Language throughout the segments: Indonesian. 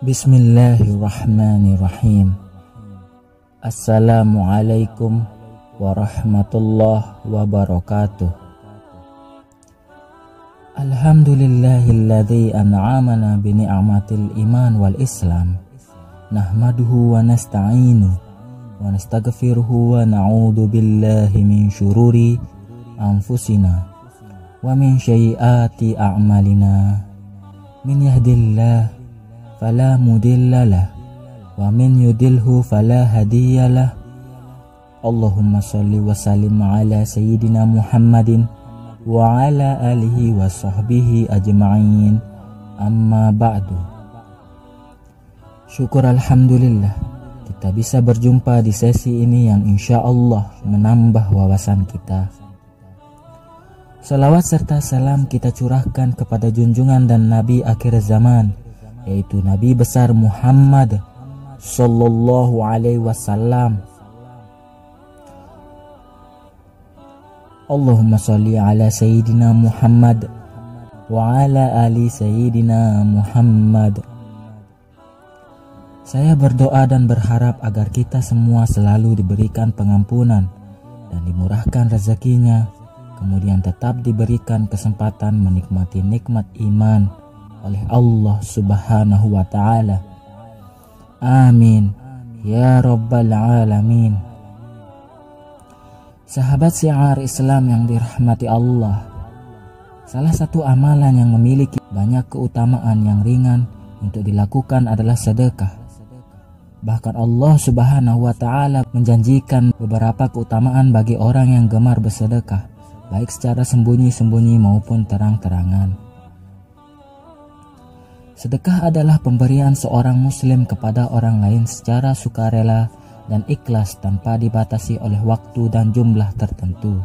Bismillahirrahmanirrahim. Assalamualaikum warahmatullahi wabarakatuh. Alhamdulillahilladzi an'amana bi ni'matil iman wal islam. Nahmaduhu wa nasta'inu wa nastaghfiruhu wa na'udzu billahi min syururi anfusina wa min sayyiati a'malina. Min yahdillah fala mudhillalah wa min yudilhu fala hadiyalah. Allahumma sholli wa sallim ala sayyidina Muhammadin wa ala alihi wa sahbihi ajma'in. Amma ba'du. Syukur alhamdulillah kita bisa berjumpa di sesi ini yang insya Allah menambah wawasan kita. Salawat serta salam kita curahkan kepada junjungan dan Nabi akhir zaman, yaitu Nabi besar Muhammad sallallahu alaihi wasallam. Allahumma sholli ala sayyidina Muhammad wa ala ali sayyidina Muhammad. Saya berdoa dan berharap agar kita semua selalu diberikan pengampunan dan dimurahkan rezekinya, kemudian tetap diberikan kesempatan menikmati nikmat iman oleh Allah subhanahu wa ta'ala. Amin ya rabbal alamin. Sahabat syiar Islam yang dirahmati Allah, salah satu amalan yang memiliki banyak keutamaan yang ringan untuk dilakukan adalah sedekah. Bahkan Allah subhanahu wa ta'ala menjanjikan beberapa keutamaan bagi orang yang gemar bersedekah, baik secara sembunyi-sembunyi maupun terang-terangan. Sedekah adalah pemberian seorang muslim kepada orang lain secara sukarela dan ikhlas tanpa dibatasi oleh waktu dan jumlah tertentu.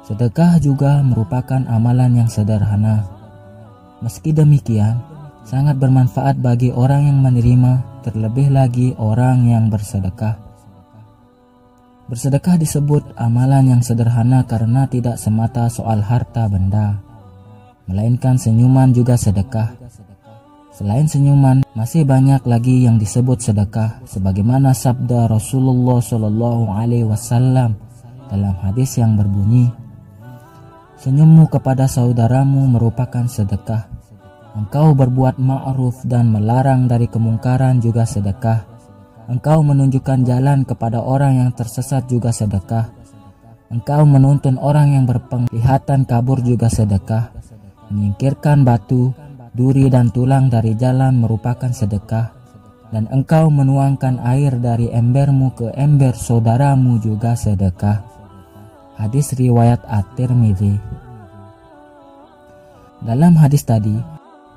Sedekah juga merupakan amalan yang sederhana. Meski demikian, sangat bermanfaat bagi orang yang menerima, terlebih lagi orang yang bersedekah. Bersedekah disebut amalan yang sederhana karena tidak semata soal harta benda, melainkan senyuman juga sedekah. Selain senyuman, masih banyak lagi yang disebut sedekah, sebagaimana sabda Rasulullah Shallallahu Alaihi Wasallam dalam hadis yang berbunyi, "Senyummu kepada saudaramu merupakan sedekah. Engkau berbuat ma'ruf dan melarang dari kemungkaran juga sedekah. Engkau menunjukkan jalan kepada orang yang tersesat juga sedekah. Engkau menuntun orang yang berpenglihatan kabur juga sedekah. Menyingkirkan batu, duri dan tulang dari jalan merupakan sedekah, dan engkau menuangkan air dari embermu ke ember saudaramu juga sedekah." Hadis riwayat At-Tirmidzi. Dalam hadis tadi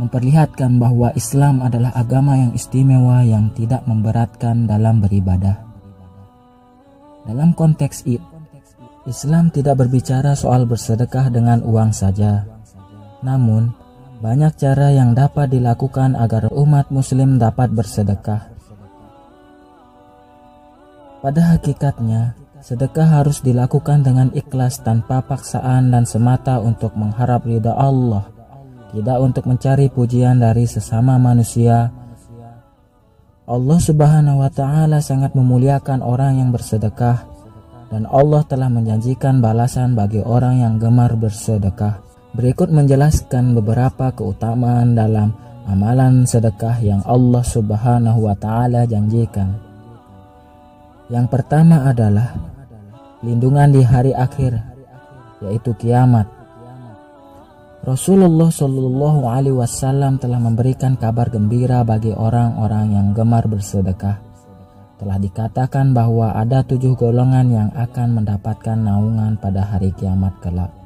memperlihatkan bahwa Islam adalah agama yang istimewa yang tidak memberatkan dalam beribadah. Dalam konteks itu, Islam tidak berbicara soal bersedekah dengan uang saja, namun banyak cara yang dapat dilakukan agar umat muslim dapat bersedekah. Pada hakikatnya, sedekah harus dilakukan dengan ikhlas tanpa paksaan dan semata untuk mengharap ridha Allah, tidak untuk mencari pujian dari sesama manusia. Allah subhanahu wa ta'ala sangat memuliakan orang yang bersedekah, dan Allah telah menjanjikan balasan bagi orang yang gemar bersedekah. Berikut menjelaskan beberapa keutamaan dalam amalan sedekah yang Allah subhanahu wa ta'ala janjikan. Yang pertama adalah lindungan di hari akhir, yaitu kiamat. Rasulullah Shallallahu Alaihi Wasallam telah memberikan kabar gembira bagi orang-orang yang gemar bersedekah. Telah dikatakan bahwa ada 7 golongan yang akan mendapatkan naungan pada hari kiamat kelak.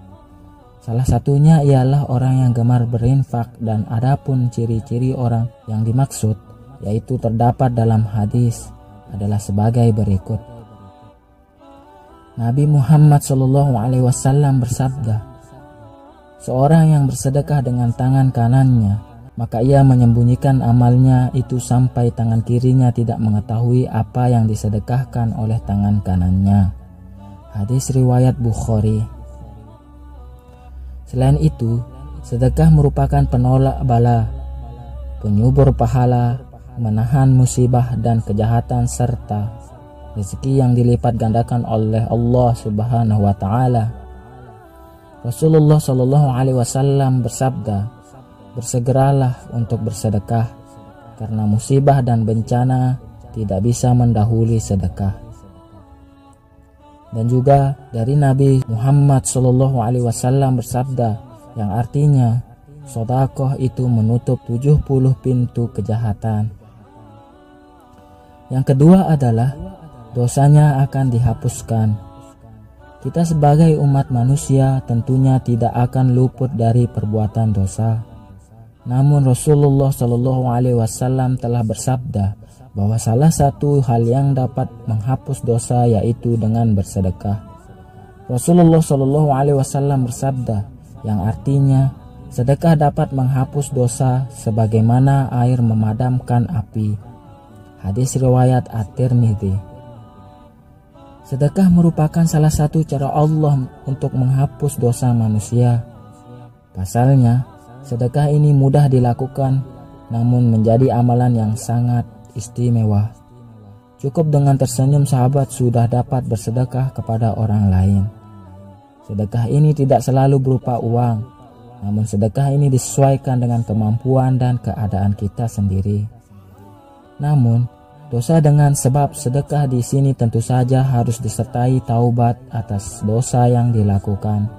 Salah satunya ialah orang yang gemar berinfak, dan adapun ciri-ciri orang yang dimaksud, yaitu terdapat dalam hadis, adalah sebagai berikut. Nabi Muhammad SAW bersabda, "Seorang yang bersedekah dengan tangan kanannya, maka ia menyembunyikan amalnya itu sampai tangan kirinya tidak mengetahui apa yang disedekahkan oleh tangan kanannya." Hadis riwayat Bukhari. Selain itu, sedekah merupakan penolak bala. penyubur pahala, menahan musibah dan kejahatan, serta rezeki yang dilipat gandakan oleh Allah Subhanahu wa taala. Rasulullah Shallallahu alaihi wasallam bersabda, "Bersegeralah untuk bersedekah karena musibah dan bencana tidak bisa mendahului sedekah." Dan juga dari Nabi Muhammad Shallallahu alaihi wasallam bersabda, yang artinya sedekah itu menutup 70 pintu kejahatan. Yang kedua adalah dosanya akan dihapuskan. Kita sebagai umat manusia tentunya tidak akan luput dari perbuatan dosa. Namun Rasulullah Shallallahu alaihi wasallam telah bersabda bahwa salah satu hal yang dapat menghapus dosa yaitu dengan bersedekah. Rasulullah Shallallahu alaihi wasallam bersabda, yang artinya sedekah dapat menghapus dosa sebagaimana air memadamkan api. Hadis riwayat At-Tirmidzi. Sedekah merupakan salah satu cara Allah untuk menghapus dosa manusia. Pasalnya, sedekah ini mudah dilakukan, namun menjadi amalan yang sangat istimewa. Cukup dengan tersenyum sahabat sudah dapat bersedekah kepada orang lain. Sedekah ini tidak selalu berupa uang, namun sedekah ini disesuaikan dengan kemampuan dan keadaan kita sendiri. Namun, dosa dengan sebab sedekah di sini tentu saja harus disertai taubat atas dosa yang dilakukan.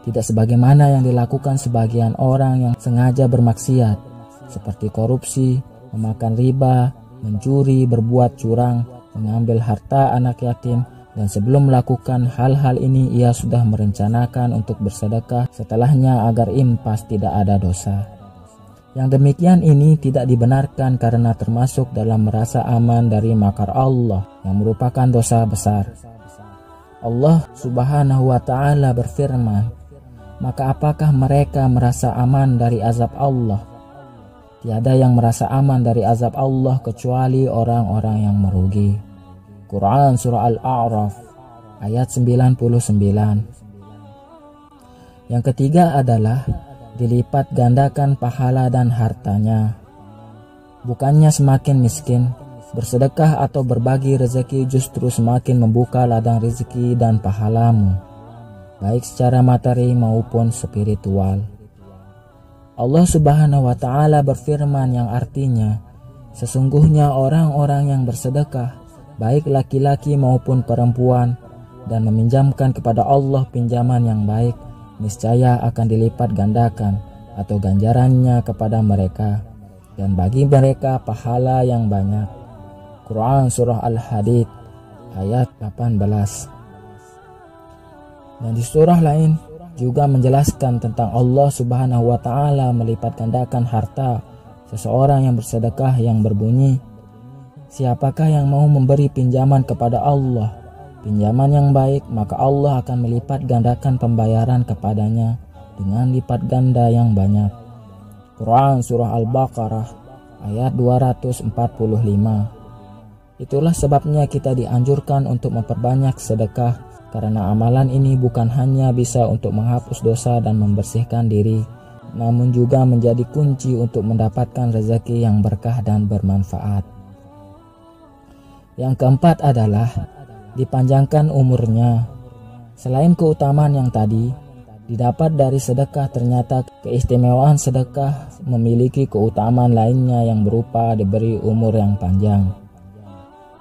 Tidak sebagaimana yang dilakukan sebagian orang yang sengaja bermaksiat, seperti korupsi, memakan riba, mencuri, berbuat curang, mengambil harta anak yatim, dan sebelum melakukan hal-hal ini ia sudah merencanakan untuk bersedekah setelahnya agar impas tidak ada dosa. Yang demikian ini tidak dibenarkan karena termasuk dalam merasa aman dari makar Allah yang merupakan dosa besar. Allah Subhanahu wa taala berfirman, "Maka apakah mereka merasa aman dari azab Allah? Tiada yang merasa aman dari azab Allah kecuali orang-orang yang merugi." Quran Surah Al-A'raf ayat 99. Yang ketiga adalah dilipat gandakan pahala dan hartanya. Bukannya semakin miskin, bersedekah atau berbagi rezeki justru semakin membuka ladang rezeki dan pahalamu, baik secara materi maupun spiritual. Allah Subhanahu wa taala berfirman yang artinya, "Sesungguhnya orang-orang yang bersedekah, baik laki-laki maupun perempuan, dan meminjamkan kepada Allah pinjaman yang baik, niscaya akan dilipat gandakan atau ganjarannya kepada mereka, dan bagi mereka pahala yang banyak." Quran Surah Al-Hadid ayat 18. Dan di surah lain juga menjelaskan tentang Allah Subhanahu wa taala melipat gandakan harta seseorang yang bersedekah yang berbunyi, "Siapakah yang mau memberi pinjaman kepada Allah, pinjaman yang baik, maka Allah akan melipat gandakan pembayaran kepadanya dengan lipat ganda yang banyak." Quran Surah Al-Baqarah ayat 245. Itulah sebabnya kita dianjurkan untuk memperbanyak sedekah, karena amalan ini bukan hanya bisa untuk menghapus dosa dan membersihkan diri, namun juga menjadi kunci untuk mendapatkan rezeki yang berkah dan bermanfaat. Yang keempat adalah dipanjangkan umurnya. Selain keutamaan yang tadi didapat dari sedekah, ternyata keistimewaan sedekah memiliki keutamaan lainnya yang berupa diberi umur yang panjang.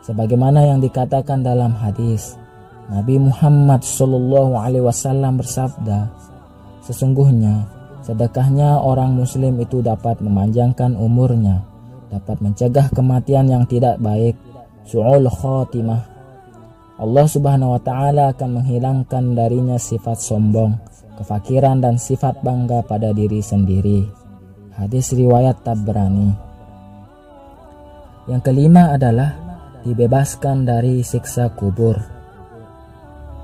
Sebagaimana yang dikatakan dalam hadis, Nabi Muhammad SAW bersabda, "Sesungguhnya sedekahnya orang muslim itu dapat memanjangkan umurnya, dapat mencegah kematian yang tidak baik, su'ul khatimah. Allah Subhanahu wa taala akan menghilangkan darinya sifat sombong, kefakiran dan sifat bangga pada diri sendiri." Hadis riwayat Tabrani. Yang kelima adalah dibebaskan dari siksa kubur.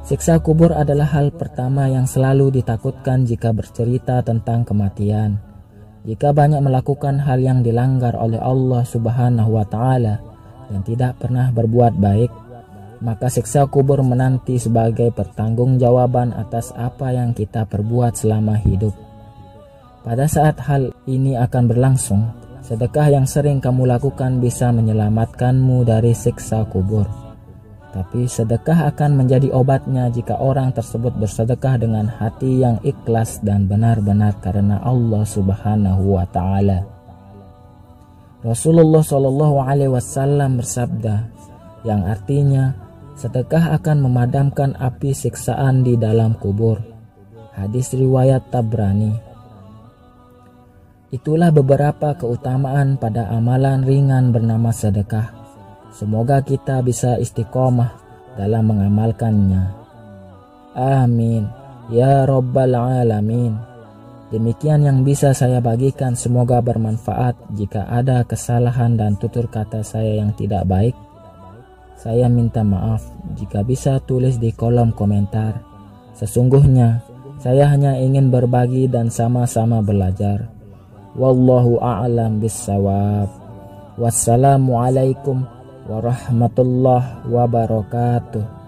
Siksa kubur adalah hal pertama yang selalu ditakutkan jika bercerita tentang kematian. Jika banyak melakukan hal yang dilanggar oleh Allah Subhanahu wa taala dan tidak pernah berbuat baik, maka siksa kubur menanti sebagai pertanggungjawaban atas apa yang kita perbuat selama hidup. Pada saat hal ini akan berlangsung, sedekah yang sering kamu lakukan bisa menyelamatkanmu dari siksa kubur. Tapi sedekah akan menjadi obatnya jika orang tersebut bersedekah dengan hati yang ikhlas dan benar-benar karena Allah Subhanahu wa Ta'ala. Rasulullah SAW bersabda, yang artinya sedekah akan memadamkan api siksaan di dalam kubur. Hadis riwayat Tabrani. Itulah beberapa keutamaan pada amalan ringan bernama sedekah. Semoga kita bisa istiqomah dalam mengamalkannya. Amin. Ya Rabbal Alamin. Demikian yang bisa saya bagikan, semoga bermanfaat. Jika ada kesalahan dan tutur kata saya yang tidak baik, saya minta maaf. Jika bisa tulis di kolom komentar. Sesungguhnya saya hanya ingin berbagi dan sama-sama belajar. Wallahu a'lam bissawab. Wassalamualaikum warahmatullahi wabarakatuh.